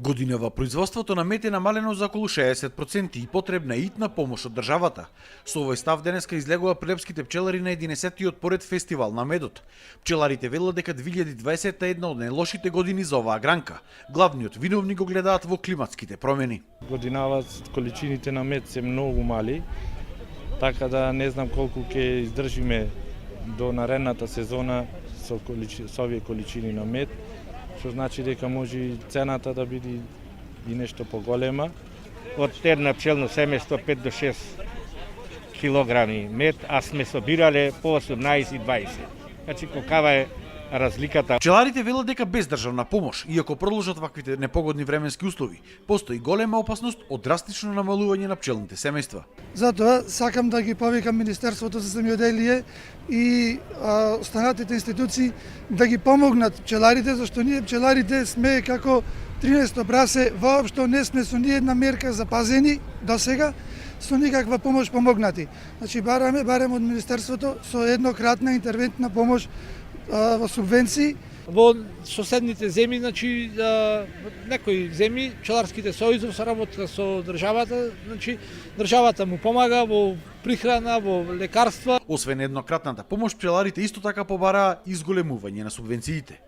Годинава производството на мед е намалено за околу 60% и потребна е итна помош од државата. Со овој став денеска излегува прилепските пчелари на 11-тиот поред фестивал на медот. Пчеларите велат дека 2020 е една од најлошите години за оваа гранка. Главниот виновник го гледаат во климатските промени. Годинава количините на мед се многу мали, така да не знам колку ќе издржиме до наредната сезона со овие количини на мед, што значи дека може и цената да биде и нешто поголема. Од една пчелно семејство 5 до 6 килограми мед, а сме собирале по 18-20. Значи колкава е разликата. Пчеларите велат дека без државна помош, иако продолжат ваквите непогодни временски услови, постои голема опасност од драстично намалување на пчелните семејства. Затоа сакам да ги повикам Министерството за земјоделие и останатите институции да ги помогнат пчеларите, зашто ние пчеларите сме како 13-то прасе, воопшто не сме со ниедна мерка запазени до сега, со никаква помош помогнати. Значи бараме од Министерството со еднократна интервентна помош во субвенции. Во соседните земји, значи некои земји, пчеларските сојузов соработка со државата, значи државата му помага во прихрана, во лекарства. Освен еднократната помош, пчеларите исто така побараа изголемување на субвенциите.